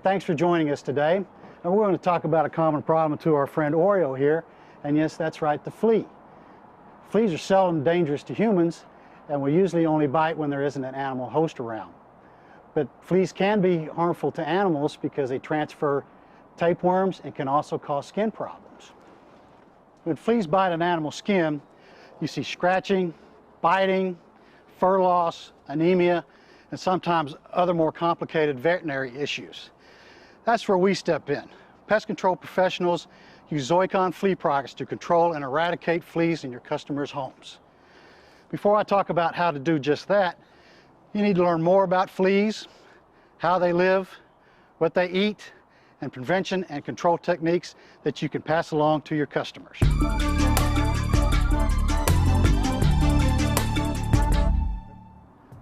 and thanks for joining us today. And we're going to talk about a common problem to our friend Oreo here, and yes, that's right, the flea. Fleas are seldom dangerous to humans, and will usually only bite when there isn't an animal host around. But fleas can be harmful to animals because they transfer tapeworms and can also cause skin problems. When fleas bite an animal's skin, you see scratching, biting, fur loss, anemia, and sometimes other more complicated veterinary issues. That's where we step in. Pest control professionals use Zoicon flea products to control and eradicate fleas in your customers' homes. Before I talk about how to do just that, you need to learn more about fleas, how they live, what they eat, and prevention and control techniques that you can pass along to your customers.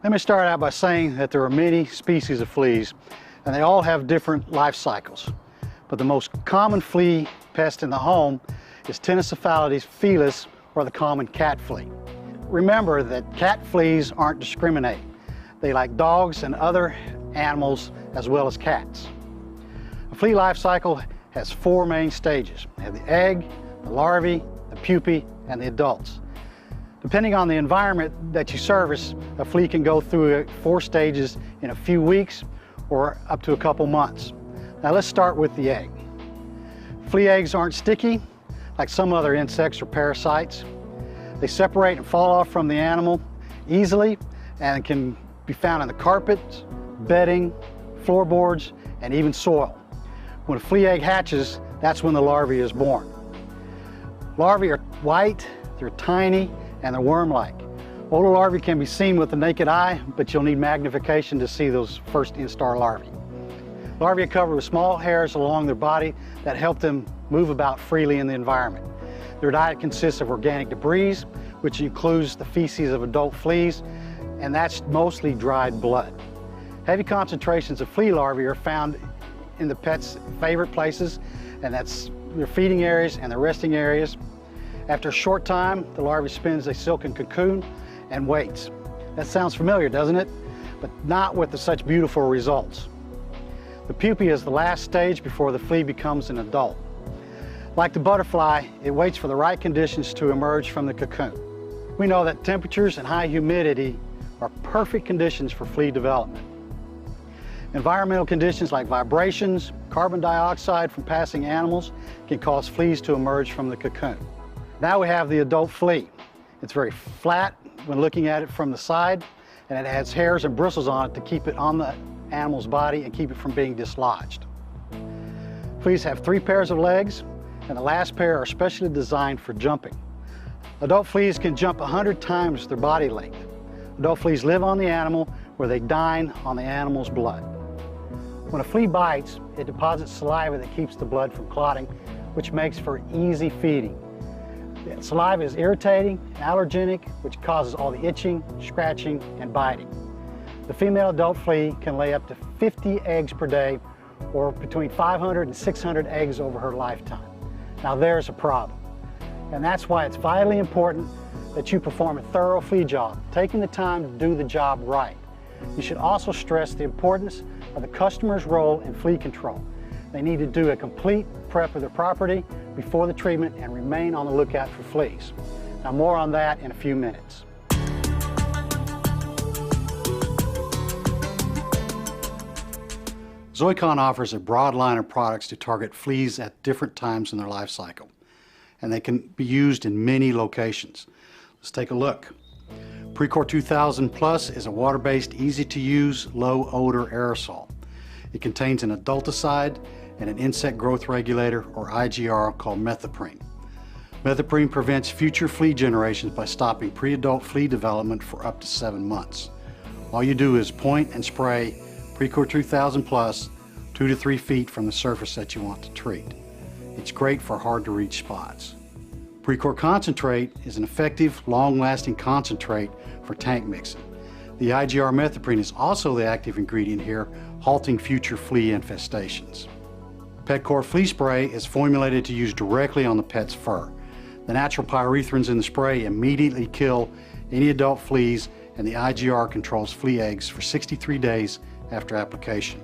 Let me start out by saying that there are many species of fleas, and they all have different life cycles. But the most common flea pest in the home is Tenocephalides felis, or the common cat flea. Remember that cat fleas aren't discriminating. They like dogs and other animals as well as cats. A flea life cycle has 4 main stages. You have the egg, the larvae, the pupae, and the adults. Depending on the environment that you service, a flea can go through 4 stages in a few weeks or up to a couple months. Now let's start with the egg. Flea eggs aren't sticky like some other insects or parasites. They separate and fall off from the animal easily and can be found in the carpet, bedding, floorboards, and even soil. When a flea egg hatches, that's when the larvae is born. Larvae are white, they're tiny, and they're worm-like. Older larvae can be seen with the naked eye, but you'll need magnification to see those first instar larvae. Larvae are covered with small hairs along their body that help them move about freely in the environment. Their diet consists of organic debris, which includes the feces of adult fleas, and that's mostly dried blood. Heavy concentrations of flea larvae are found in the pet's favorite places, and that's their feeding areas and their resting areas. After a short time, the larvae spins a silken cocoon and waits. That sounds familiar, doesn't it? But not with such beautiful results. The pupae is the last stage before the flea becomes an adult. Like the butterfly, it waits for the right conditions to emerge from the cocoon. We know that temperatures and high humidity are perfect conditions for flea development. Environmental conditions like vibrations, carbon dioxide from passing animals can cause fleas to emerge from the cocoon. Now we have the adult flea. It's very flat when looking at it from the side, and it has hairs and bristles on it to keep it on the animal's body and keep it from being dislodged. Fleas have 3 pairs of legs, and the last pair are specially designed for jumping. Adult fleas can jump 100 times their body length. Adult fleas live on the animal where they dine on the animal's blood. When a flea bites, it deposits saliva that keeps the blood from clotting, which makes for easy feeding. The saliva is irritating and allergenic, which causes all the itching, scratching, and biting. The female adult flea can lay up to 50 eggs per day, or between 500 and 600 eggs over her lifetime. Now there's a problem, and that's why it's vitally important that you perform a thorough flea job, taking the time to do the job right. You should also stress the importance of the customer's role in flea control. They need to do a complete prep of their property before the treatment and remain on the lookout for fleas. Now more on that in a few minutes. Zoicon offers a broad line of products to target fleas at different times in their life cycle, and they can be used in many locations. Let's take a look. Precor 2000 Plus is a water-based, easy-to-use, low-odor aerosol. It contains an adulticide and an insect growth regulator, or IGR, called methoprene. Methoprene prevents future flea generations by stopping pre-adult flea development for up to 7 months. All you do is point and spray Precor 2000 Plus 2 to 3 feet from the surface that you want to treat. It's great for hard-to-reach spots. Precor Concentrate is an effective, long-lasting concentrate for tank mixing. The IGR methoprene is also the active ingredient here, halting future flea infestations. Petcor Flea Spray is formulated to use directly on the pet's fur. The natural pyrethrins in the spray immediately kill any adult fleas, and the IGR controls flea eggs for 63 days after application.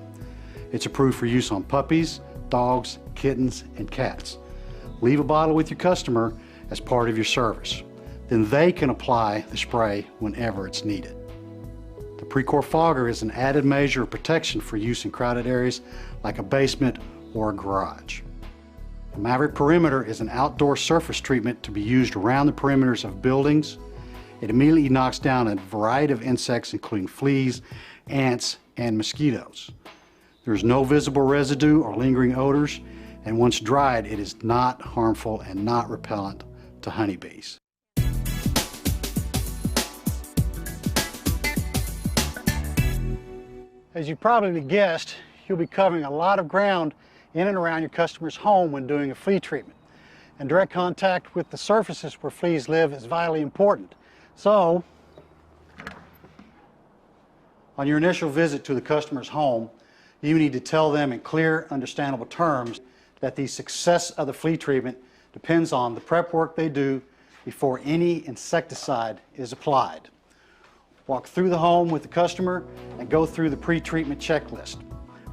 It's approved for use on puppies, dogs, kittens, and cats. Leave a bottle with your customer as part of your service. Then they can apply the spray whenever it's needed. The Precor Fogger is an added measure of protection for use in crowded areas like a basement or a garage. The Maverick Perimeter is an outdoor surface treatment to be used around the perimeters of buildings. It immediately knocks down a variety of insects including fleas, ants, and mosquitoes. There's no visible residue or lingering odors, and once dried, it is not harmful and not repellent to honeybees. As you probably guessed, you'll be covering a lot of ground in and around your customer's home when doing a flea treatment. And direct contact with the surfaces where fleas live is vitally important. So, on your initial visit to the customer's home, you need to tell them in clear, understandable terms that the success of the flea treatment depends on the prep work they do before any insecticide is applied. Walk through the home with the customer and go through the pre-treatment checklist.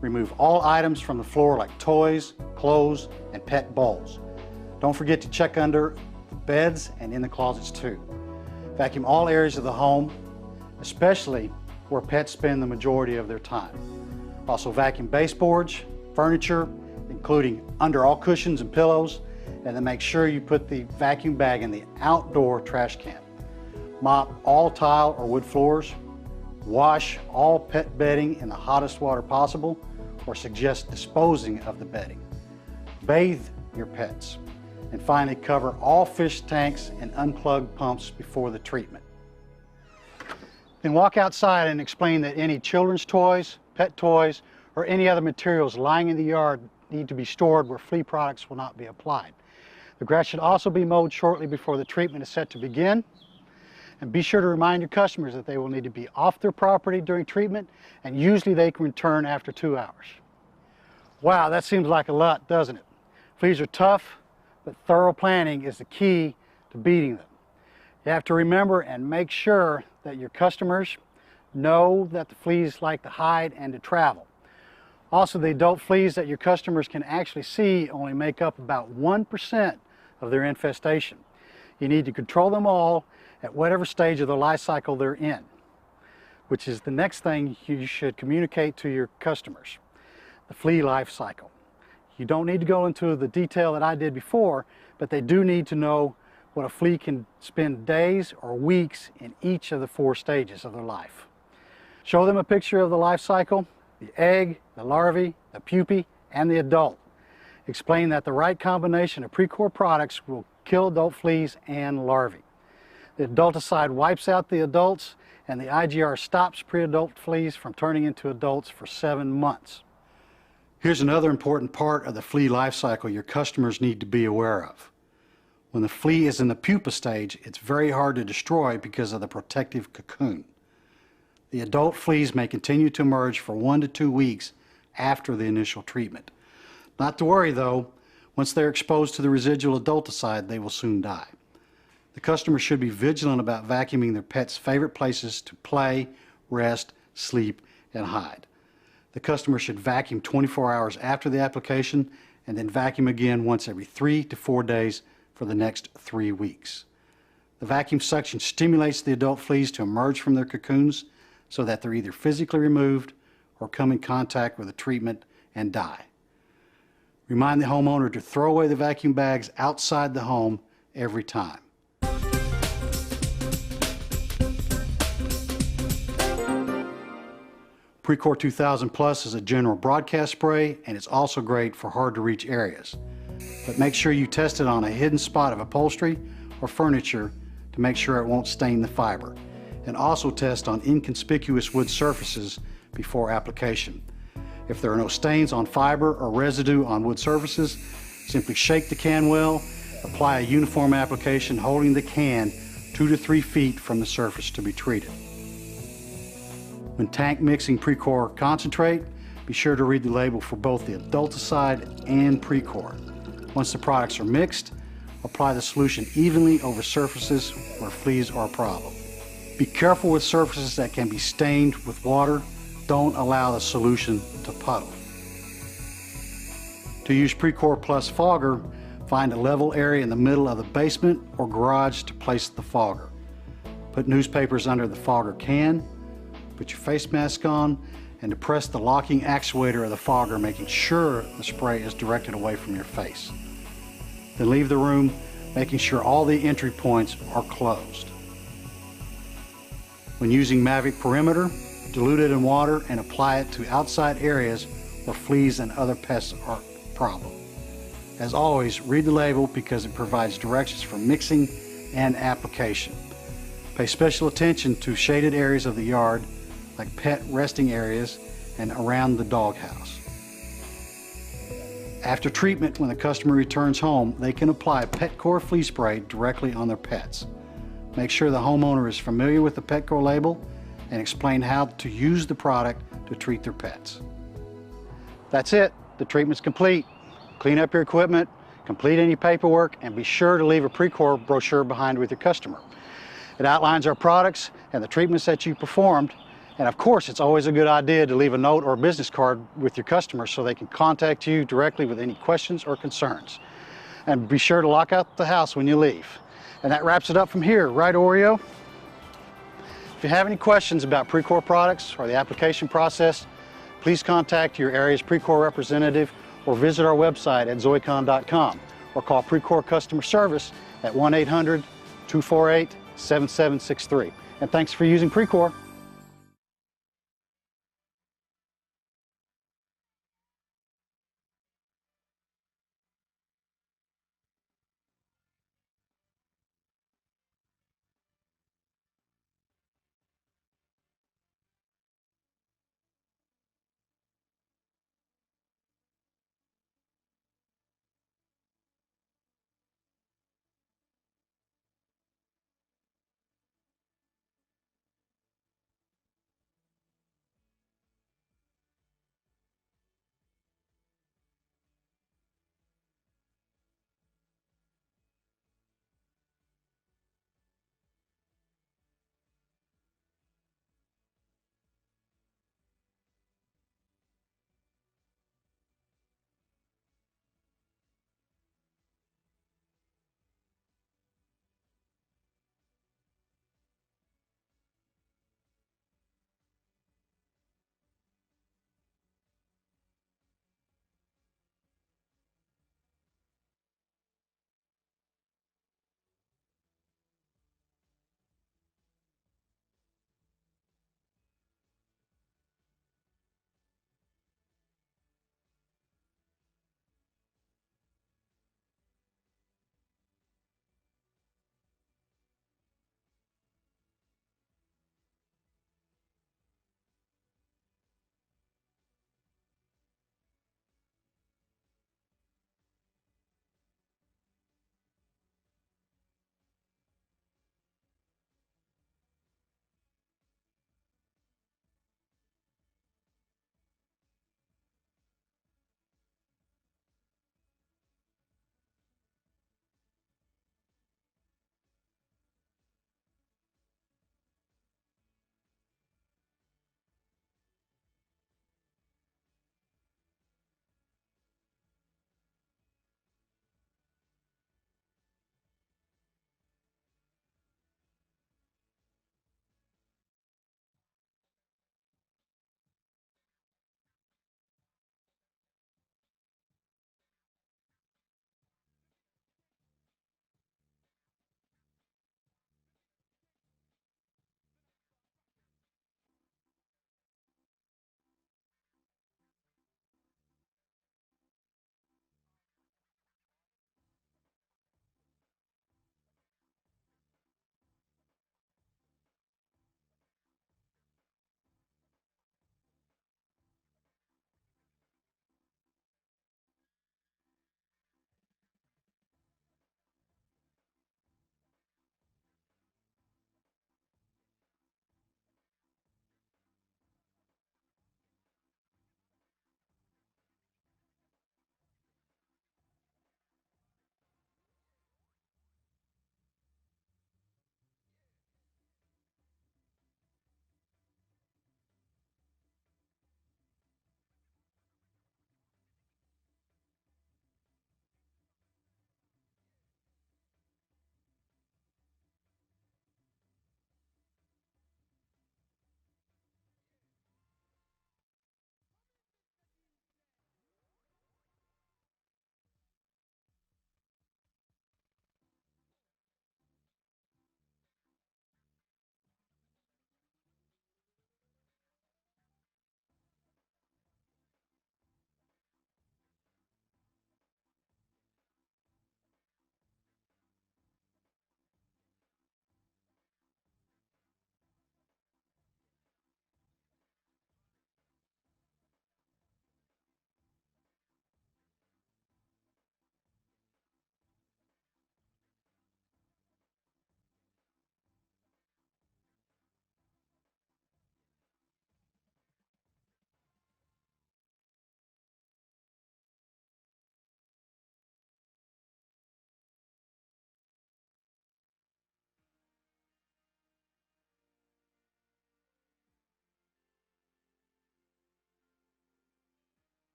Remove all items from the floor like toys, clothes, and pet bowls. Don't forget to check under the beds and in the closets too. Vacuum all areas of the home, especially where pets spend the majority of their time. Also vacuum baseboards, furniture, including under all cushions and pillows, and then make sure you put the vacuum bag in the outdoor trash can. Mop all tile or wood floors. Wash all pet bedding in the hottest water possible, or suggest disposing of the bedding. Bathe your pets. And finally, cover all fish tanks and unplug pumps before the treatment. Then walk outside and explain that any children's toys, pet toys, or any other materials lying in the yard need to be stored where flea products will not be applied. The grass should also be mowed shortly before the treatment is set to begin. And be sure to remind your customers that they will need to be off their property during treatment, and usually they can return after 2 hours. Wow, that seems like a lot, doesn't it? Fleas are tough, but thorough planning is the key to beating them. You have to remember and make sure that your customers know that the fleas like to hide and to travel. Also, the adult fleas that your customers can actually see only make up about 1% of their infestation. You need to control them all at whatever stage of the life cycle they're in, which is the next thing you should communicate to your customers, the flea life cycle. You don't need to go into the detail that I did before, but they do need to know what a flea can spend days or weeks in each of the 4 stages of their life. Show them a picture of the life cycle, the egg, the larvae, the pupae, and the adult. Explain that the right combination of Precor products will kill adult fleas and larvae. The adulticide wipes out the adults, and the IGR stops pre-adult fleas from turning into adults for 7 months. Here's another important part of the flea life cycle your customers need to be aware of. When the flea is in the pupa stage, it's very hard to destroy because of the protective cocoon. The adult fleas may continue to emerge for 1 to 2 weeks after the initial treatment. Not to worry though, once they're exposed to the residual adulticide, they will soon die. The customer should be vigilant about vacuuming their pet's favorite places to play, rest, sleep, and hide. The customer should vacuum 24 hours after the application and then vacuum again once every 3 to 4 days for the next 3 weeks. The vacuum suction stimulates the adult fleas to emerge from their cocoons so that they're either physically removed or come in contact with the treatment and die. Remind the homeowner to throw away the vacuum bags outside the home every time. Precor 2000 Plus is a general broadcast spray, and it's also great for hard to reach areas. But make sure you test it on a hidden spot of upholstery or furniture to make sure it won't stain the fiber. And also test on inconspicuous wood surfaces before application. If there are no stains on fiber or residue on wood surfaces, simply shake the can well, apply a uniform application holding the can 2 to 3 feet from the surface to be treated. When tank mixing Precor concentrate, be sure to read the label for both the adulticide and Precor. Once the products are mixed, apply the solution evenly over surfaces where fleas are a problem. Be careful with surfaces that can be stained with water. Don't allow the solution to puddle. To use Precor Plus Fogger, find a level area in the middle of the basement or garage to place the fogger. Put newspapers under the fogger can, put your face mask on, and depress the locking actuator of the fogger, making sure the spray is directed away from your face. Then leave the room, making sure all the entry points are closed. When using Mavic Perimeter, dilute it in water and apply it to outside areas where fleas and other pests are a problem. As always, read the label because it provides directions for mixing and application. Pay special attention to shaded areas of the yard, like pet resting areas and around the doghouse. After treatment, when the customer returns home, they can apply Petcor flea spray directly on their pets. Make sure the homeowner is familiar with the Petcor label and explain how to use the product to treat their pets. That's it. The treatment's complete. Clean up your equipment, complete any paperwork, and be sure to leave a Precor brochure behind with your customer. It outlines our products and the treatments that you performed. And of course, it's always a good idea to leave a note or a business card with your customers so they can contact you directly with any questions or concerns. And be sure to lock out the house when you leave. And that wraps it up from here, right, Oreo? If you have any questions about Precor products or the application process, please contact your area's Precor representative or visit our website at zoicon.com or call Precor customer service at 1-800-248-7763. And thanks for using Precor.